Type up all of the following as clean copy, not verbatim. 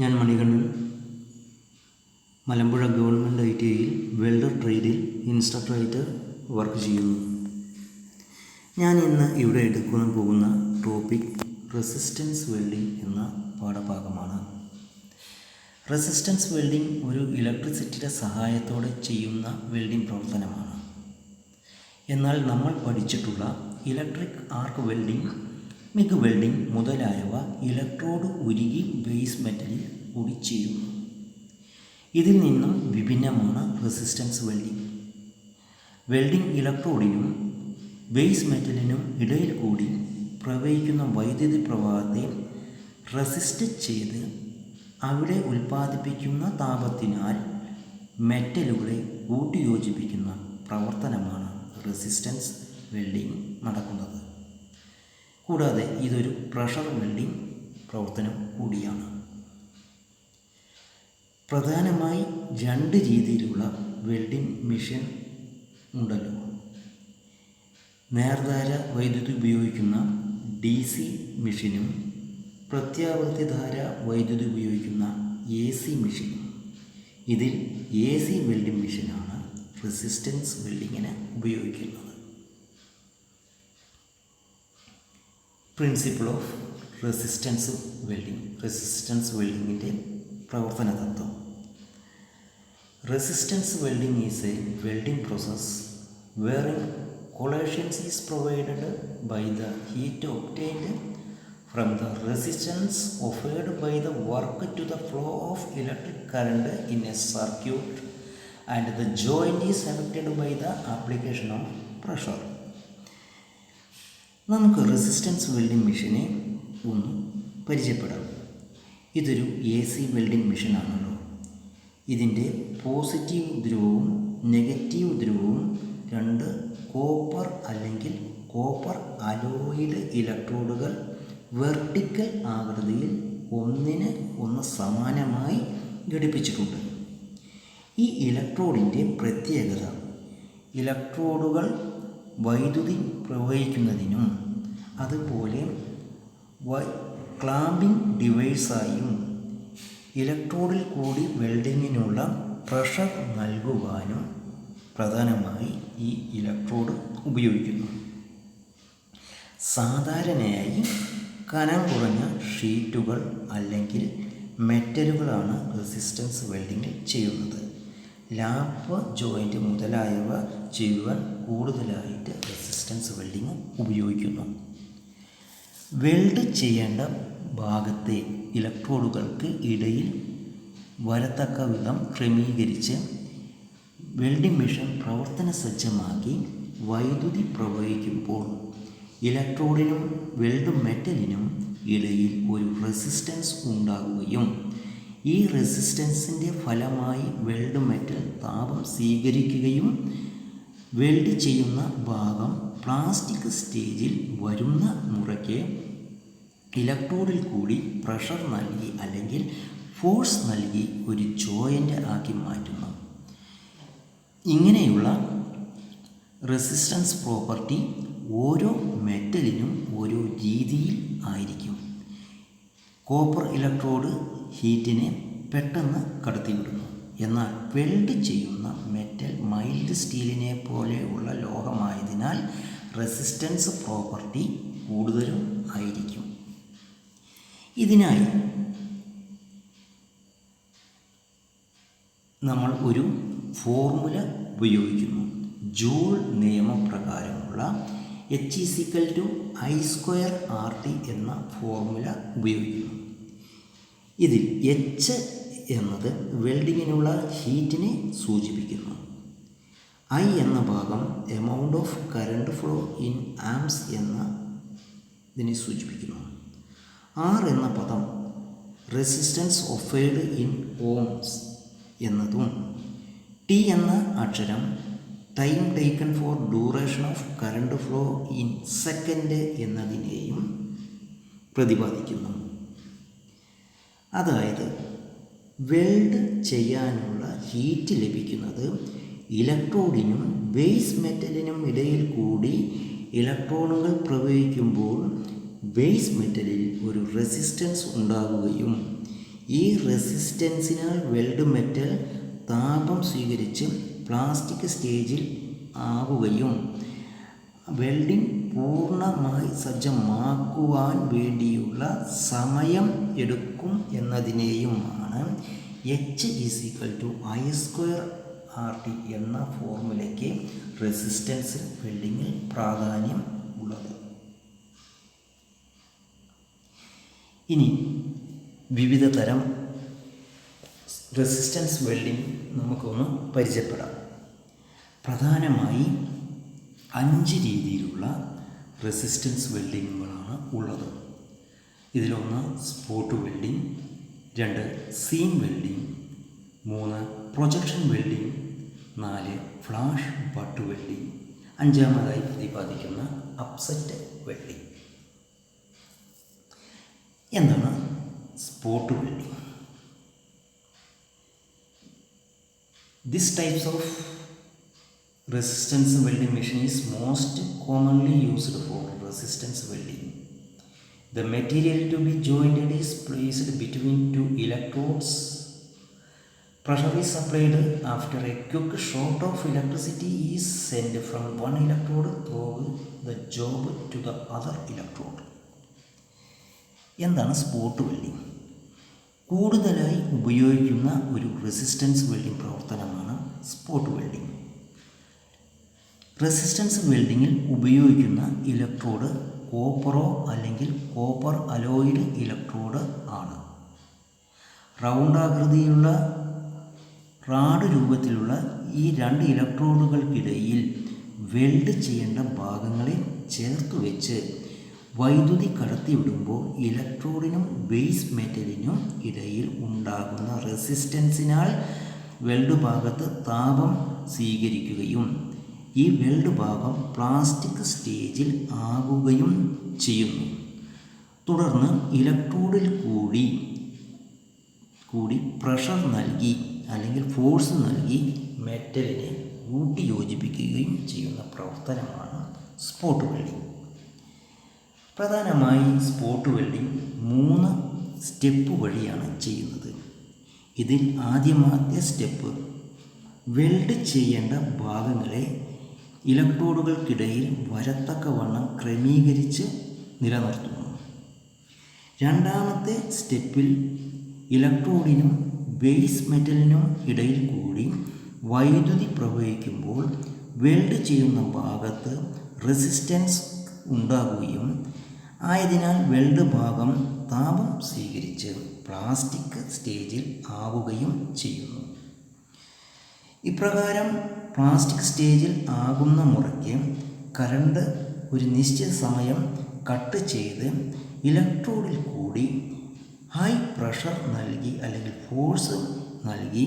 ഞാൻ മണികണ്ഠൻ മലമ്പുഴ ഗവൺമെൻറ് ITIയിൽ വെൽഡർ ട്രേഡിൽ ഇൻസ്ട്രക്ടറായിട്ട് വർക്ക് ചെയ്യുന്നു. ഞാൻ ഇന്ന് ഇവിടെ എടുക്കാൻ പോകുന്ന ടോപ്പിക് റെസിസ്റ്റൻസ് വെൽഡിംഗ് എന്ന പാഠഭാഗമാണ്. റെസിസ്റ്റൻസ് വെൽഡിംഗ് ഒരു ഇലക്ട്രിസിറ്റിയുടെ സഹായത്തോടെ ചെയ്യുന്ന വെൽഡിംഗ് പ്രവർത്തനമാണ്. എന്നാൽ നമ്മൾ പഠിച്ചിട്ടുള്ള electric arc welding, MiG welding മുതലായവ ഇലക്ട്രോഡ് ഉരുകി ബേസ് മെറ്റലിൽ കൂടി ചെയ്യുന്നു. ഇതിൽ നിന്നും വിഭിന്നമാണ് റെസിസ്റ്റൻസ് വെൽഡിംഗ്. വെൽഡിംഗ് ഇലക്ട്രോഡിനും ബേസ് മെറ്റലിനും ഇടയിൽ കൂടി പ്രവഹിക്കുന്ന വൈദ്യുതി പ്രവാഹത്തെ റെസിസ്റ്റ് ചെയ്ത് അവിടെ ഉൽപ്പാദിപ്പിക്കുന്ന താപത്തിനാൽ മെറ്റലുകളെ കൂട്ടിയോജിപ്പിക്കുന്ന പ്രവർത്തനമാണ് റെസിസ്റ്റൻസ് വെൽഡിംഗ് നടക്കുന്നത്. കൂടാതെ ഇതൊരു പ്രഷർ വെൽഡിംഗ് പ്രവർത്തനം കൂടിയാണ്. പ്രധാനമായി രണ്ട് രീതിയിലുള്ള വെൽഡിംഗ് മെഷീൻ ഉണ്ടല്ലോ. നേർധാര വൈദ്യുതി ഉപയോഗിക്കുന്ന DC മെഷീനും പ്രത്യാവർത്തിധാര വൈദ്യുതി ഉപയോഗിക്കുന്ന AC മെഷീനും. ഇതിൽ AC വെൽഡിംഗ് മെഷീനാണ് റെസിസ്റ്റൻസ് വെൽഡിങ്ങിന് ഉപയോഗിക്കുന്നത്. Principle of resistance welding, resistance വെൽഡിങ്ങിൻ്റെ പ്രവർത്തന തത്വം. Resistance welding is a welding process wherein collations is provided by the heat obtained from the resistance offered by the work to the flow of electric current in a circuit, and the joint is affected by the application of pressure. നമുക്ക് resistance welding മെഷീനെ ഒന്ന് പരിചയപ്പെടാം. ഇതൊരു AC welding മെഷീനാണല്ലോ. ഇതിൻ്റെ positive ധ്രുവവും negative ധ്രുവവും രണ്ട് copper അല്ലെങ്കിൽ copper അലോയിഡ് ഇലക്ട്രോഡുകൾ vertical ആകൃതിയിൽ ഒന്നിന് ഒന്ന് സമാനമായി ഘടിപ്പിച്ചിട്ടുണ്ട്. ഈ ഇലക്ട്രോഡിൻ്റെ പ്രത്യേകത ഇലക്ട്രോഡുകൾ വൈദ്യുതി പ്രവഹിക്കുന്നതിനും അതുപോലെ ക്ലാമ്പിംഗ് ഡിവൈസായും ഇലക്ട്രോഡിൽ കൂടി വെൽഡിങ്ങിനുള്ള പ്രഷർ നൽകുവാനും പ്രധാനമായി ഈ ഇലക്ട്രോഡ് ഉപയോഗിക്കുന്നു. സാധാരണയായി കനം കുറഞ്ഞ ഷീറ്റുകൾ അല്ലെങ്കിൽ മെറ്റലുകളാണ് റെസിസ്റ്റൻസ് വെൽഡിങ്ങിൽ ചെയ്യുന്നത്. ലാപ്പ് ജോയിൻ്റ് മുതലായവ ചെയ്യുവാൻ കൂടുതലായിട്ട് റെസിസ്റ്റൻസ് വെൽഡിങ് ഉപയോഗിക്കുന്നു. വെൽഡ് ചെയ്യേണ്ട ഭാഗത്തെ ഇലക്ട്രോഡുകൾക്ക് ഇടയിൽ വരത്തക്ക വിധം ക്രമീകരിച്ച് വെൽഡിംഗ് മെഷീൻ പ്രവർത്തന സജ്ജമാക്കി വൈദ്യുതി പ്രവഹിക്കുമ്പോൾ ഇലക്ട്രോഡിനും വെൽഡ് മെറ്റലിനും ഇടയിൽ ഒരു റെസിസ്റ്റൻസ് ഉണ്ടാകുകയും ഈ റെസിസ്റ്റൻസിൻ്റെ ഫലമായി വെൽഡ് മെറ്റൽ താപം സ്വീകരിക്കുകയും വെൽഡ് ചെയ്യുന്ന ഭാഗം പ്ലാസ്റ്റിക് സ്റ്റേജിൽ വരുന്ന മുറയ്ക്ക് ഇലക്ട്രോഡിൽ കൂടി പ്രഷർ നൽകി അല്ലെങ്കിൽ ഫോഴ്സ് നൽകി ഒരു ജോയിൻ്റ് ആക്കി മാറ്റുന്നു. ഇങ്ങനെയുള്ള റെസിസ്റ്റൻസ് പ്രോപ്പർട്ടി ഓരോ മെറ്റലിനും ഓരോ രീതിയിൽ ആയിരിക്കും. കോപ്പർ ഇലക്ട്രോഡ് ഹീറ്റിനെ പെട്ടെന്ന് കടത്തിവിടുന്നു. എന്നാൽ വെൽഡ് ചെയ്യുന്ന മെറ്റൽ മൈൽഡ് സ്റ്റീലിനെ പോലെയുള്ള ലോഹമായതിനാൽ റെസിസ്റ്റൻസ് പ്രോപ്പർട്ടി കൂടുതലും ആയിരിക്കും. ഇതിനായി നമ്മൾ ഒരു ഫോർമുല ഉപയോഗിക്കുന്നു. ജൂൾ നിയമപ്രകാരമുള്ള H=I²RT എന്ന ഫോർമുല ഉപയോഗിക്കുന്നു. ഇതിൽ H എന്നത് വെൽഡിങ്ങിനുള്ള ഹീറ്റിനെ സൂചിപ്പിക്കുന്നു. I എന്ന ഭാഗം amount of current flow in amps എന്നതിനെ സൂചിപ്പിക്കുന്നു. R എന്ന പദം റെസിസ്റ്റൻസ് ഒഫേർഡ് ഇൻ ഓംസ് എന്നതും T എന്ന അക്ഷരം time taken for duration of current flow in second എന്നതിനെയും പ്രതിപാദിക്കുന്നു. അതായത് വെൽഡ് ചെയ്യാനുള്ള ഹീറ്റ് ലഭിക്കുന്നത് ഇലക്ട്രോഡിനും ബേസ് മെറ്റലിനും ഇടയിൽ കൂടി ഇലക്ട്രോണുകൾ പ്രവഹിക്കുമ്പോൾ ബേസ് മെറ്റലിൽ ഒരു റെസിസ്റ്റൻസ് ഉണ്ടാകുകയും ഈ റെസിസ്റ്റൻസിനാൽ വെൽഡ് മെറ്റൽ താപം സ്വീകരിച്ച് പ്ലാസ്റ്റിക് സ്റ്റേജിൽ ആവുകയും വെൽഡിംഗ് പൂർണ്ണമായി സജ്ജമാക്കുവാൻ വേണ്ടിയുള്ള സമയം എടുക്കും എന്നതിനെയുമാണ് H=I²RT എന്ന ഫോർമുലയ്ക്ക് റെസിസ്റ്റൻസ് വെൽഡിങ്ങിൽ പ്രാധാന്യം ഉള്ളത്. ഇനി വിവിധ തരം റെസിസ്റ്റൻസ് വെൽഡിംഗ് നമുക്കൊന്ന് പരിചയപ്പെടാം. പ്രധാനമായി 5 രീതിയിലുള്ള റെസിസ്റ്റൻസ് വെൽഡിങ്ങുകളാണ് ഉള്ളത്. ഇതിലൊന്ന് spot welding, 2 seam welding, 3 projection welding, 4 flash butt welding, 5ാമതായി പ്രതിപാദിക്കുന്ന അപ്സെറ്റ് വെൽഡിംഗ്. എന്താണ് spot welding? This types of resistance welding machine is most commonly used for resistance welding. The material to be jointed is placed between 2 electrodes. Pressure is applied after a quick shot of electricity is sent from one electrode through the job to the other electrode. എന്താണ് spot welding? കൂടുതലായി ഉപയോഗിക്കുന്ന ഒരു resistance welding പ്രവർത്തനമാണ് spot welding. Resistance വെൽഡിങ്ങിൽ ഉപയോഗിക്കുന്ന electrode കോപ്പറോ അല്ലെങ്കിൽ copper അലോയിഡ് electrode ആണ്. റൗണ്ടാകൃതിയിലുള്ള RAD രൂപത്തിലുള്ള ഈ 2 ഇലക്ട്രോഡുകൾക്കിടയിൽ വെൽഡ് ചെയ്യേണ്ട ഭാഗങ്ങളെ ചേർത്ത് വെച്ച് വൈദ്യുതി കടത്തിവിടുമ്പോൾ ഇലക്ട്രോഡിനും ബേസ് മെറ്റലിനും ഇടയിൽ ഉണ്ടാകുന്ന റെസിസ്റ്റൻസിനാൽ വെൽഡ് ഭാഗത്ത് താപം സ്വീകരിക്കുകയും ഈ വെൽഡ് ഭാഗം പ്ലാസ്റ്റിക് സ്റ്റേജിൽ ആകുകയും ചെയ്യുന്നു. തുടർന്ന് ഇലക്ട്രോഡിൽ കൂടി പ്രഷർ നൽകി അല്ലെങ്കിൽ ഫോഴ്സ് നൽകി മെറ്റലിനെ കൂട്ടിയോജിപ്പിക്കുകയും ചെയ്യുന്ന പ്രവർത്തനമാണ് സ്പോട്ട് വെൽഡിംഗ്. പ്രധാനമായി സ്പോട്ട് വെൽഡിംഗ് 3 സ്റ്റെപ്പ് വഴിയാണ് ചെയ്യുന്നത്. ഇതിൽ ആദ്യത്തെ സ്റ്റെപ്പ് വെൽഡ് ചെയ്യേണ്ട ഭാഗങ്ങളെ ഇലക്ട്രോഡുകൾക്കിടയിൽ വരത്തക്കവണ്ണം ക്രമീകരിച്ച് നിലനിർത്തുന്നു. 2ാമത്തെ സ്റ്റെപ്പിൽ ഇലക്ട്രോഡിനും ബേസ് മെറ്റലിനും ഇടയിൽ കൂടി വൈദ്യുതി പ്രവഹിക്കുമ്പോൾ വെൽഡ് ചെയ്യുന്ന ഭാഗത്ത് റെസിസ്റ്റൻസ് ഉണ്ടാകുകയും ആയതിനാൽ വെൽഡ് ഭാഗം താപം സ്വീകരിച്ച് പ്ലാസ്റ്റിക് സ്റ്റേജിൽ ആവുകയും ചെയ്യുന്നു. ഇപ്രകാരം പ്ലാസ്റ്റിക് സ്റ്റേജിൽ ആകുന്ന മുറയ്ക്ക് കറണ്ട് ഒരു നിശ്ചിത സമയം കട്ട് ചെയ്ത് ഇലക്ട്രോഡിൽ കൂടി ഹൈ പ്രഷർ നൽകി അല്ലെങ്കിൽ ഫോഴ്സ് നൽകി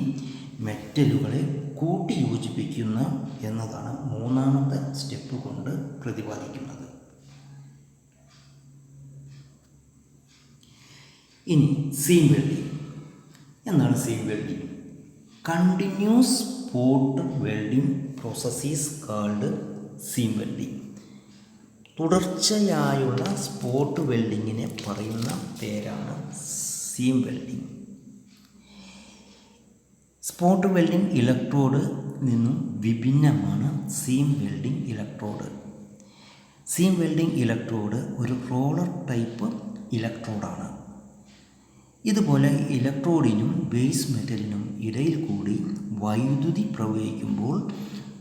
മെറ്റലുകളെ കൂട്ടിയോജിപ്പിക്കുന്ന എന്നതാണ് 3ാമത്തെ സ്റ്റെപ്പ് കൊണ്ട് പ്രതിപാദിക്കുന്നത്. ഇനി സീം വെൽഡിംഗ്. എന്താണ് seam welding? Continuous spot welding process is called seam welding. തുടർച്ചയായുള്ള സ്പോട്ട് വെൽഡിങ്ങിനെ പറയുന്ന പേരാണ് seam welding. Spot welding electrode നിന്നും വിഭിന്നമാണ് seam welding electrode. Seam welding electrode ഒരു റോളർ ടൈപ്പ് ഇലക്ട്രോഡാണ്. ഇതുപോലെ ഇലക്ട്രോഡിനും ബേസ് മെറ്റലിനും ഇടയിൽ കൂടി വൈദ്യുതി പ്രവഹിക്കുമ്പോൾ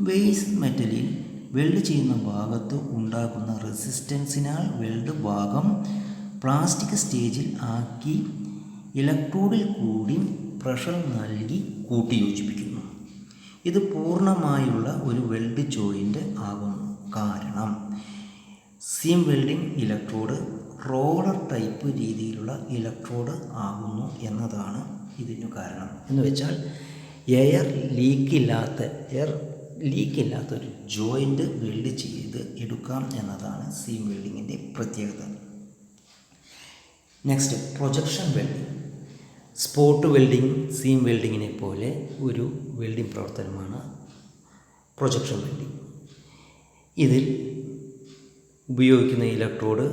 ബേസ് മെറ്റലിൽ വെൽഡ് ചെയ്യുന്ന ഭാഗത്ത് ഉണ്ടാകുന്ന റെസിസ്റ്റൻസിനാൽ വെൽഡ് ഭാഗം പ്ലാസ്റ്റിക് സ്റ്റേജിൽ ആക്കി ഇലക്ട്രോഡിൽ കൂടി പ്രഷർ നൽകി കൂട്ടിയോജിപ്പിക്കുന്നു. ഇത് പൂർണ്ണമായുള്ള ഒരു വെൽഡ് ജോയിൻ്റ് ആകുന്നു. കാരണം seam welding electrode roller type രീതിയിലുള്ള ഇലക്ട്രോഡ് ആകുന്നു എന്നതാണ് ഇതിനു കാരണം. എന്ന് വെച്ചാൽ എയർ ലീക്കില്ലാത്തൊരു ജോയിൻ്റ് വെൽഡ് ചെയ്ത് എടുക്കാം എന്നതാണ് സീം വെൽഡിങ്ങിൻ്റെ പ്രത്യേകത. Next projection welding. Spot welding seam വെൽഡിങ്ങിനെ പോലെ ഒരു വെൽഡിംഗ് പ്രവർത്തനമാണ് പ്രൊജക്ഷൻ വെൽഡിംഗ്. ഇതിൽ ഉപയോഗിക്കുന്ന ഇലക്ട്രോഡ്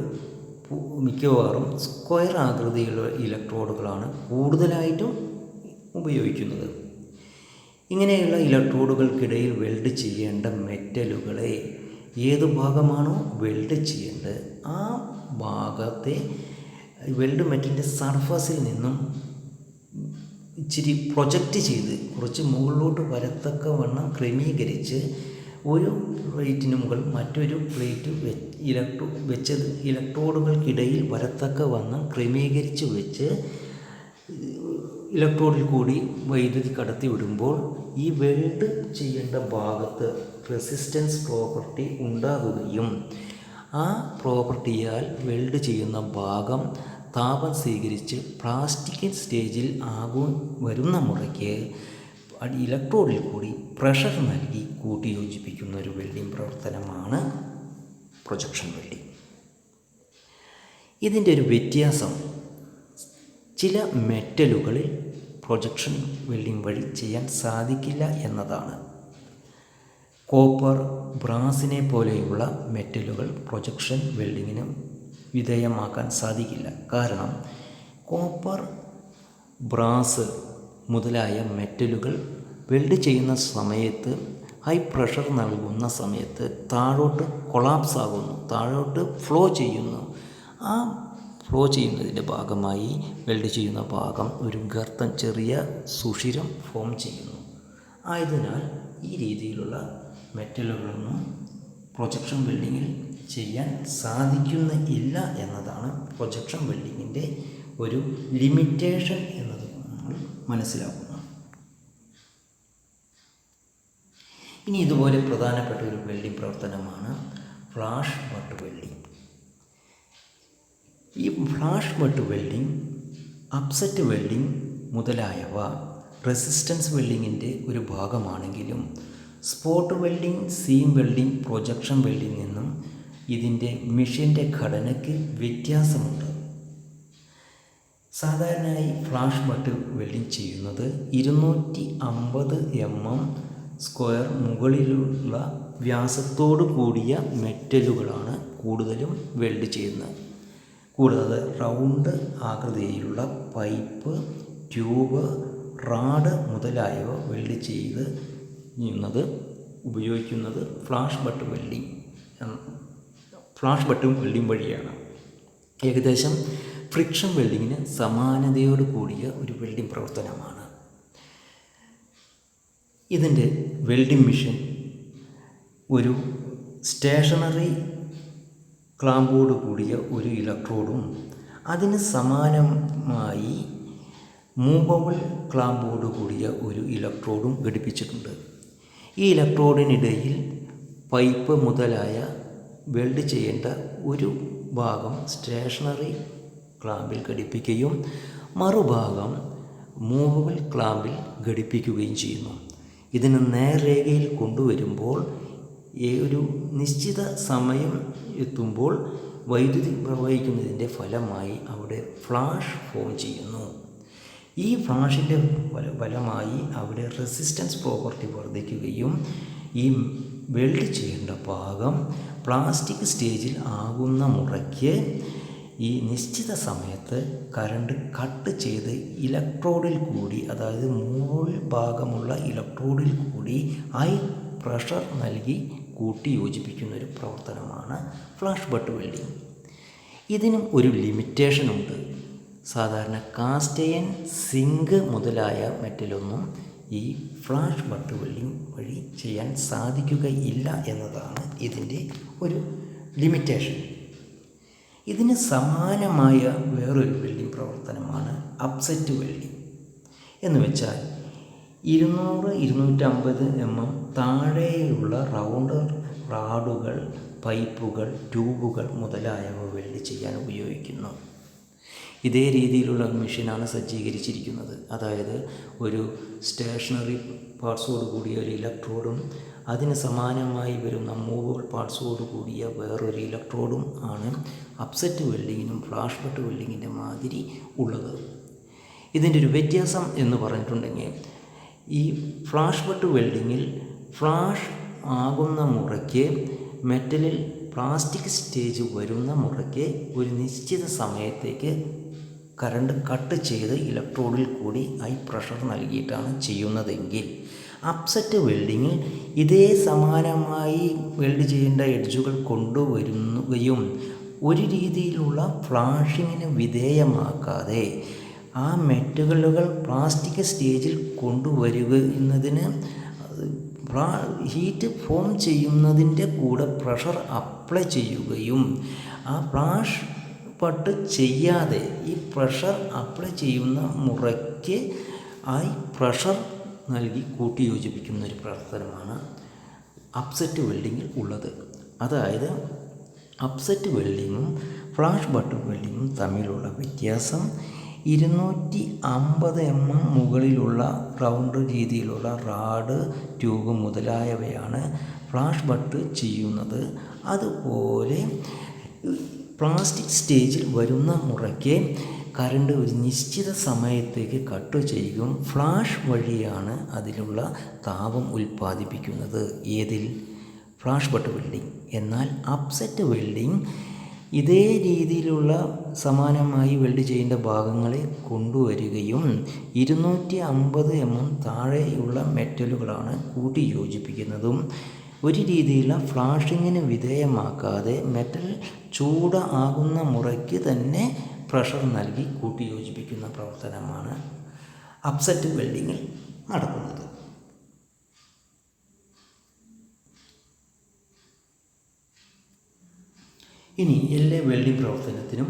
മിക്കവാറും സ്ക്വയർ ആകൃതിയിലുള്ള ഇലക്ട്രോഡുകളാണ് കൂടുതലായിട്ടും ഉപയോഗിക്കുന്നത്. ഇങ്ങനെയുള്ള ഇലക്ട്രോഡുകൾക്കിടയിൽ വെൽഡ് ചെയ്യേണ്ട മെറ്റലുകളെ ഏത് ഭാഗമാണോ വെൽഡ് ചെയ്യേണ്ടത് ആ ഭാഗത്തെ വെൽഡ് മെറ്റലിൻ്റെ സർഫസിൽ നിന്നും ഇച്ചിരി പ്രൊജക്റ്റ് ചെയ്ത് കുറച്ച് മുകളിലോട്ട് വരത്തക്കവണ്ണം ക്രമീകരിച്ച് ഒരു പ്ലേറ്റിന് മുകളിൽ മറ്റൊരു പ്ലേറ്റ് വെച്ചത് ഇലക്ട്രോഡുകൾക്കിടയിൽ വരത്തക്കവണ്ണം ക്രമീകരിച്ച് വെച്ച് ഇലക്ട്രോഡിൽ കൂടി വൈദ്യുതി കടത്തി വിടുമ്പോൾ ഈ വെൽഡ് ചെയ്യേണ്ട ഭാഗത്ത് റെസിസ്റ്റൻസ് പ്രോപ്പർട്ടി ഉണ്ടാകുകയും ആ പ്രോപ്പർട്ടിയാൽ വെൽഡ് ചെയ്യുന്ന ഭാഗം താപം സ്വീകരിച്ച് പ്ലാസ്റ്റിക് സ്റ്റേജിൽ വരുന്ന മുറയ്ക്ക് ഇലക്ട്രോഡിൽ കൂടി പ്രഷർ നൽകി കൂട്ടിയോജിപ്പിക്കുന്ന ഒരു വെൽഡിംഗ് പ്രവർത്തനമാണ് പ്രൊജക്ഷൻ വെൽഡിംഗ്. ഇതിൻ്റെ ഒരു വ്യത്യാസം ചില മെറ്റലുകളിൽ പ്രൊജക്ഷൻ വെൽഡിംഗ് വഴി ചെയ്യാൻ സാധിക്കില്ല എന്നതാണ്. കോപ്പർ, ബ്രാസിനെ പോലെയുള്ള മെറ്റലുകൾ പ്രൊജക്ഷൻ വെൽഡിങ്ങിന് വിധേയമാക്കാൻ സാധിക്കില്ല. കാരണം കോപ്പർ, ബ്രാസ് മുതലായ മെറ്റലുകൾ വെൽഡ് ചെയ്യുന്ന സമയത്ത് ഹൈ പ്രഷർ നൽകുന്ന സമയത്ത് താഴോട്ട് കൊളാപ്സ് ആകുന്നു, താഴോട്ട് ഫ്ലോ ചെയ്യുന്നു. ആ ഫ്ലോ ചെയ്യുന്നതിൻ്റെ ഭാഗമായി വെൽഡ് ചെയ്യുന്ന ഭാഗം ഒരു ഗർത്തം, ചെറിയ സുഷിരം ഫോം ചെയ്യുന്നു. ആയതിനാൽ ഈ രീതിയിലുള്ള മെറ്റലുകളൊന്നും പ്രൊജക്ഷൻ വെൽഡിങ്ങിൽ ചെയ്യാൻ സാധിക്കുന്നില്ല എന്നതാണ് പ്രൊജക്ഷൻ വെൽഡിങ്ങിൻ്റെ ഒരു ലിമിറ്റേഷൻ എന്നത് നമ്മൾ മനസ്സിലാക്കുന്നു. ഇനി ഇതുപോലെ പ്രധാനപ്പെട്ട ഒരു വെൽഡിംഗ് പ്രവർത്തനമാണ് ഫ്ലാഷ് ബട്ട് വെൽഡിംഗ്. ഈ flash butt welding, upset welding മുതലായവ റെസിസ്റ്റൻസ് വെൽഡിങ്ങിൻ്റെ ഒരു ഭാഗമാണെങ്കിലും spot welding, seam welding, projection welding നിന്നും ഇതിൻ്റെ മെഷീൻ്റെ ഘടനയ്ക്ക് വ്യത്യാസമുണ്ട്. സാധാരണയായി ഫ്ലാഷ് ബട്ട് വെൽഡിംഗ് ചെയ്യുന്നത് 250 mm സ്ക്വയർ മുകളിലുള്ള വ്യാസത്തോടു കൂടിയ മെറ്റലുകളാണ് കൂടുതലും വെൽഡ് ചെയ്യുന്നത്. കൂടാതെ റൗണ്ട് ആകൃതിയിലുള്ള പൈപ്പ്, ട്യൂബ്, റാഡ് മുതലായവ വെൽഡ് ഉപയോഗിക്കുന്നത് ഫ്ലാഷ് ബട്ട് വെൽഡിംഗ് വഴിയാണ്. ഏകദേശം ഫ്രിക്ഷൻ വെൽഡിങ്ങിന് സമാനതയോട് കൂടിയ ഒരു വെൽഡിംഗ് പ്രവർത്തനമാണ്. ഇതിൻ്റെ വെൽഡിംഗ് മെഷീൻ ഒരു സ്റ്റേഷനറി ക്ലാമ്പോട് കൂടിയ ഒരു ഇലക്ട്രോഡും അതിന് സമാനമായി മൂവബിൾ ക്ലാമ്പോട് കൂടിയ ഒരു ഇലക്ട്രോഡും ഘടിപ്പിച്ചിട്ടുണ്ട്. ഈ ഇലക്ട്രോഡിനിടയിൽ പൈപ്പ് മുതലായ വെൽഡ് ചെയ്യേണ്ട ഒരു ഭാഗം സ്റ്റേഷനറി ക്ലാമ്പിൽ ഘടിപ്പിക്കുകയും മറുഭാഗം മൂവബിൾ ക്ലാമ്പിൽ ഘടിപ്പിക്കുകയും ചെയ്യുന്നു. ഇതിന് നേർരേഖയിൽ കൊണ്ടുവരുമ്പോൾ ഒരു നിശ്ചിത സമയം എത്തുമ്പോൾ വൈദ്യുതി പ്രവഹിക്കുന്നതിൻ്റെ ഫലമായി അവിടെ ഫ്ലാഷ് ഫോം ചെയ്യുന്നു. ഈ ഫ്ലാഷിൻ്റെ ഫലമായി അവിടെ റെസിസ്റ്റൻസ് പ്രോപ്പർട്ടി വർദ്ധിക്കുകയും ഈ വെൽഡ് ചെയ്യേണ്ട ഭാഗം പ്ലാസ്റ്റിക് സ്റ്റേജിൽ ആകുന്ന മുറയ്ക്ക് ഈ നിശ്ചിത സമയത്ത് കറണ്ട് കട്ട് ചെയ്ത് ഇലക്ട്രോഡിൽ കൂടി, അതായത് മുകൾ ഭാഗമുള്ള ഇലക്ട്രോഡിൽ കൂടി ഹൈ പ്രഷർ നൽകി കൂട്ടി യോജിപ്പിക്കുന്ന ഒരു പ്രവർത്തനമാണ് ഫ്ലാഷ് ബട്ട് വെൽഡിംഗ്. ഇതിനും ഒരു ലിമിറ്റേഷനുണ്ട്. സാധാരണ കാസ്റ്റയൻ, സിങ്ക് മുതലായ മെറ്റലൊന്നും ഈ ഫ്ലാഷ് ബട്ട് വെൽഡിംഗ് വഴി ചെയ്യാൻ സാധിക്കുകയില്ല എന്നതാണ് ഇതിൻ്റെ ഒരു ലിമിറ്റേഷൻ. ഇതിന് സമാനമായ വേറൊരു വെൽഡിംഗ് പ്രവർത്തനമാണ് അപ്സെറ്റ് വെൽഡിംഗ്. എന്ന് വെച്ചാൽ 200-250 mm താഴെയുള്ള റൗണ്ട് റാഡുകൾ, പൈപ്പുകൾ, ട്യൂബുകൾ മുതലായവ വെൽഡ് ചെയ്യാൻ ഉപയോഗിക്കുന്നു. ഇതേ രീതിയിലുള്ള മെഷീനാണ് സജ്ജീകരിച്ചിരിക്കുന്നത്. അതായത് ഒരു സ്റ്റേഷനറി പാർട്സോട് കൂടിയ ഒരു ഇലക്ട്രോഡും അതിന് സമാനമായി വരുന്ന മൂവബിൾ പാർട്സോട് കൂടിയ വേറൊരു ഇലക്ട്രോഡും ആണ് അപ്സെറ്റ് വെൽഡിങ്ങിനും ഫ്ലാഷ് ബട്ട് വെൽഡിങ്ങിൻ്റെ മാതിരി ഉള്ളത്. ഇതിൻ്റെ ഒരു വ്യത്യാസം എന്ന് പറഞ്ഞിട്ടുണ്ടെങ്കിൽ ഈ ഫ്ലാഷ് ബട്ട് വെൽഡിങ്ങിൽ ഫ്ലാഷ് ആകുന്ന മുറയ്ക്ക് മെറ്റലിൽ പ്ലാസ്റ്റിക് സ്റ്റേജ് വരുന്ന മുറയ്ക്ക് ഒരു നിശ്ചിത സമയത്തേക്ക് കറണ്ട് കട്ട് ചെയ്ത് ഇലക്ട്രോഡിൽ കൂടി ഹൈ പ്രഷർ നൽകിയിട്ടാണ് ചെയ്യുന്നതെങ്കിൽ, അപ്സെറ്റ് വെൽഡിങ്ങിൽ ഇതേ സമാനമായി വെൽഡ് ചെയ്യേണ്ട എഡ്ജുകൾ കൊണ്ടുവരുകയും ഒരു രീതിയിലുള്ള ഫ്ലാഷിങ്ങിന് വിധേയമാക്കാതെ ആ മെറ്റലുകൾ പ്ലാസ്റ്റിക് സ്റ്റേജിൽ കൊണ്ടുവരുന്നതിന് ഹീറ്റ് ഫോം ചെയ്യുന്നതിൻ്റെ കൂടെ പ്രഷർ അപ്ലൈ ചെയ്യുകയും ആ ഫ്ലാഷ് പട്ട് ചെയ്യാതെ ഈ പ്രഷർ അപ്ലൈ ചെയ്യുന്ന മുറയ്ക്ക് ആയി പ്രഷർ നൽകി കൂട്ടി യോജിപ്പിക്കുന്ന ഒരു പ്രവർത്തനമാണ് അപ്സെറ്റ് വെൽഡിങ്ങിൽ ഉള്ളത്. അതായത് അപ്സെറ്റ് വെൽഡിങ്ങും ഫ്ലാഷ് ബട്ടൺ വെൽഡിങ്ങും തമ്മിലുള്ള വ്യത്യാസം 250 mm മുകളിലുള്ള റൗണ്ട് രീതിയിലുള്ള റാഡ്, ട്യൂബ് മുതലായവയാണ് ഫ്ലാഷ് ബട്ട് ചെയ്യുന്നത്. അതുപോലെ പ്ലാസ്റ്റിക് സ്റ്റേജിൽ വരുന്ന മുറയ്ക്ക് കറണ്ട് ഒരു നിശ്ചിത സമയത്തേക്ക് കട്ട് ചെയ്യും. ഫ്ലാഷ് വഴിയാണ് അതിലുള്ള താപം ഉൽപ്പാദിപ്പിക്കുന്നത്. ഏതിൽ? Flash butt welding. എന്നാൽ അപ്സെറ്റ് വെൽഡിങ് ഇതേ രീതിയിലുള്ള സമാനമായി വെൽഡ് ചെയ്യേണ്ട ഭാഗങ്ങളെ കൊണ്ടുവരികയും 250 mm താഴെയുള്ള മെറ്റലുകളാണ് കൂട്ടി യോജിപ്പിക്കുന്നതും ഒരു രീതിയിലുള്ള ഫ്ലാഷിങ്ങിന് വിധേയമാക്കാതെ മെറ്റൽ ചൂട് ആകുന്ന മുറയ്ക്ക് തന്നെ പ്രഷർ നൽകി കൂട്ടി യോജിപ്പിക്കുന്ന പ്രവർത്തനമാണ് അപ്സെറ്റ് വെൽഡിങ്ങിൽ നടക്കുന്നത്. ഇനി എല്ലാ വെൽഡിംഗ് പ്രവർത്തനത്തിനും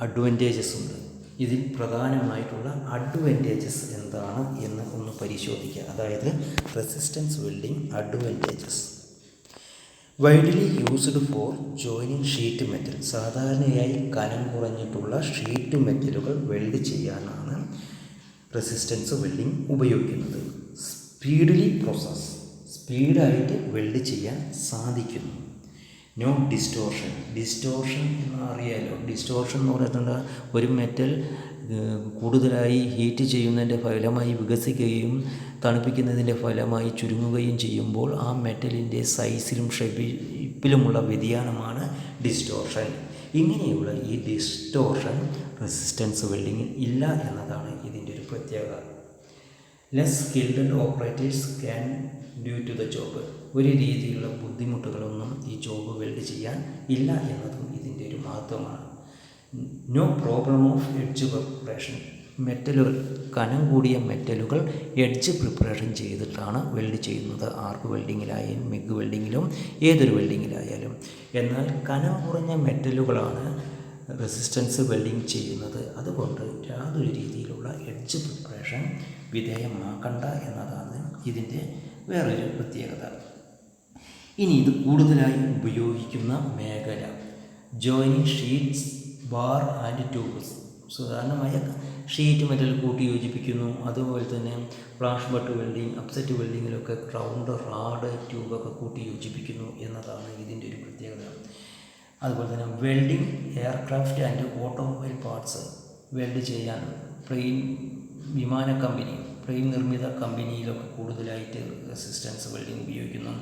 അഡ്വാൻറ്റേജസ് ഉണ്ട്. ഇതിൽ പ്രധാനമായിട്ടുള്ള അഡ്വാൻറ്റേജസ് എന്താണ് എന്ന് ഒന്ന് പരിശോധിക്കുക. അതായത് resistance welding advantages. Widely used for joining sheet metal. സാധാരണയായി കനം കുറഞ്ഞിട്ടുള്ള ഷീറ്റ് മെറ്റലുകൾ വെൽഡ് ചെയ്യാനാണ് റെസിസ്റ്റൻസ് വെൽഡിംഗ് ഉപയോഗിക്കുന്നത്. സ്പീഡിലി പ്രോസസ്. സ്പീഡായിട്ട് വെൽഡ് ചെയ്യാൻ സാധിക്കുന്നു. No distortion. ഡിസ്റ്റോർഷൻ എന്ന് അറിയാലോ. ഡിസ്റ്റോർഷൻ എന്ന് പറയുന്നത് ഒരു മെറ്റൽ കൂടുതലായി ഹീറ്റ് ചെയ്യുന്നതിൻ്റെ ഫലമായി വികസിക്കുകയും തണുപ്പിക്കുന്നതിൻ്റെ ഫലമായി ചുരുങ്ങുകയും ചെയ്യുമ്പോൾ ആ മെറ്റലിൻ്റെ സൈസിലും ഷേപ്പിലുമുള്ള വ്യതിയാനമാണ് ഡിസ്റ്റോർഷൻ. ഇങ്ങനെയുള്ള ഈ ഡിസ്റ്റോർഷൻ റെസിസ്റ്റൻസ് വെൽഡിങ്ങിൽ ഇല്ല എന്നതാണ് ഇതിൻ്റെ ഒരു പ്രത്യേകത. Less skilled operators can do to the job. ഒരു രീതിയിലുള്ള ബുദ്ധിമുട്ടുകളൊന്നും ഈ ജോബ് വെൽഡ് ചെയ്യാൻ ഇല്ല എന്നതും ഇതിൻ്റെ ഒരു മഹത്വമാണ്. No problem of edge preparation. മെറ്റലുകൾ, കനം കൂടിയ മെറ്റലുകൾ എഡ്ജ് പ്രിപ്പറേഷൻ ചെയ്തിട്ടാണ് വെൽഡ് ചെയ്യുന്നത്. ആർക്ക് വെൽഡിങ്ങിലായാലും മിഗ് വെൽഡിങ്ങിലും ഏതൊരു വെൽഡിങ്ങിലായാലും. എന്നാൽ കനം കുറഞ്ഞ മെറ്റലുകളാണ് റെസിസ്റ്റൻസ് വെൽഡിങ് ചെയ്യുന്നത്. അതുകൊണ്ട് യാതൊരു രീതിയിലുള്ള എഡ്ജ് പ്രിപ്പറേഷൻ വിധേയമാക്കണ്ട എന്നതാണ് ഇതിൻ്റെ വേറൊരു പ്രത്യേകത. ഇനി ഇത് കൂടുതലായി ഉപയോഗിക്കുന്ന മേഖല joining sheets, bar and tubes. സാധാരണമായ ഷീറ്റ് മെറ്റൽ കൂട്ടി യോജിപ്പിക്കുന്നു. അതുപോലെ തന്നെ ഫ്ലാഷ് ബട്ട് വെൽഡിങ്, അപ്സെറ്റ് വെൽഡിങ്ങിലൊക്കെ റൗണ്ട്, റാഡ്, ട്യൂബൊക്കെ കൂട്ടി യോജിപ്പിക്കുന്നു എന്നതാണ് ഇതിൻ്റെ ഒരു പ്രത്യേകത. അതുപോലെ തന്നെ welding aircraft and automobile parts weld ചെയ്യാൻ വിമാന കമ്പനി, പ്ലെയിൻ നിർമ്മിത കമ്പനിയിലൊക്കെ കൂടുതലായിട്ട് റെസിസ്റ്റൻസ് വെൽഡിങ് ഉപയോഗിക്കുന്നു.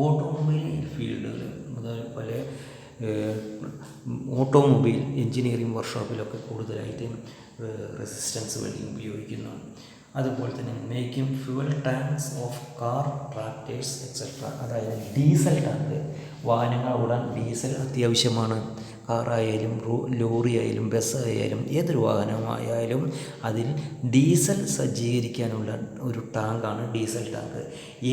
ഓട്ടോമൊബൈൽ ഫീൽഡിൽ മുതൽ പല ഓട്ടോമൊബൈൽ എൻജിനീയറിംഗ് വർക്ക്ഷോപ്പിലൊക്കെ കൂടുതലായിട്ട് റെസിസ്റ്റൻസ് വെൽഡിങ് ഉപയോഗിക്കുന്നു. അതുപോലെ തന്നെ making fuel tanks of car, tractors etcetera. അതായത് ഡീസൽ ടാങ്ക്. വാഹനങ്ങൾ ഓടാൻ ഡീസൽ അത്യാവശ്യമാണ്. കാറായാലും ലോറി ആയാലും ബസ് ആയാലും ഏതൊരു വാഹനമായാലും അതിൽ ഡീസൽ സജ്ജീകരിക്കാനുള്ള ഒരു ടാങ്കാണ് ഡീസൽ ടാങ്ക്.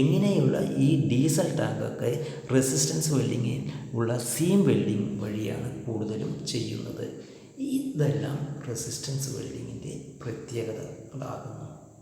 എങ്ങനെയുള്ള ഈ ഡീസൽ ടാങ്കൊക്കെ റെസിസ്റ്റൻസ് വെൽഡിങ്ങിൽ ഉള്ള സീം വെൽഡിങ് വഴിയാണ് കൂടുതലും ചെയ്യുന്നത്. ഇതെല്ലാം റെസിസ്റ്റൻസ് വെൽഡിങ്ങിൻ്റെ പ്രത്യേകതകളാകുന്നു.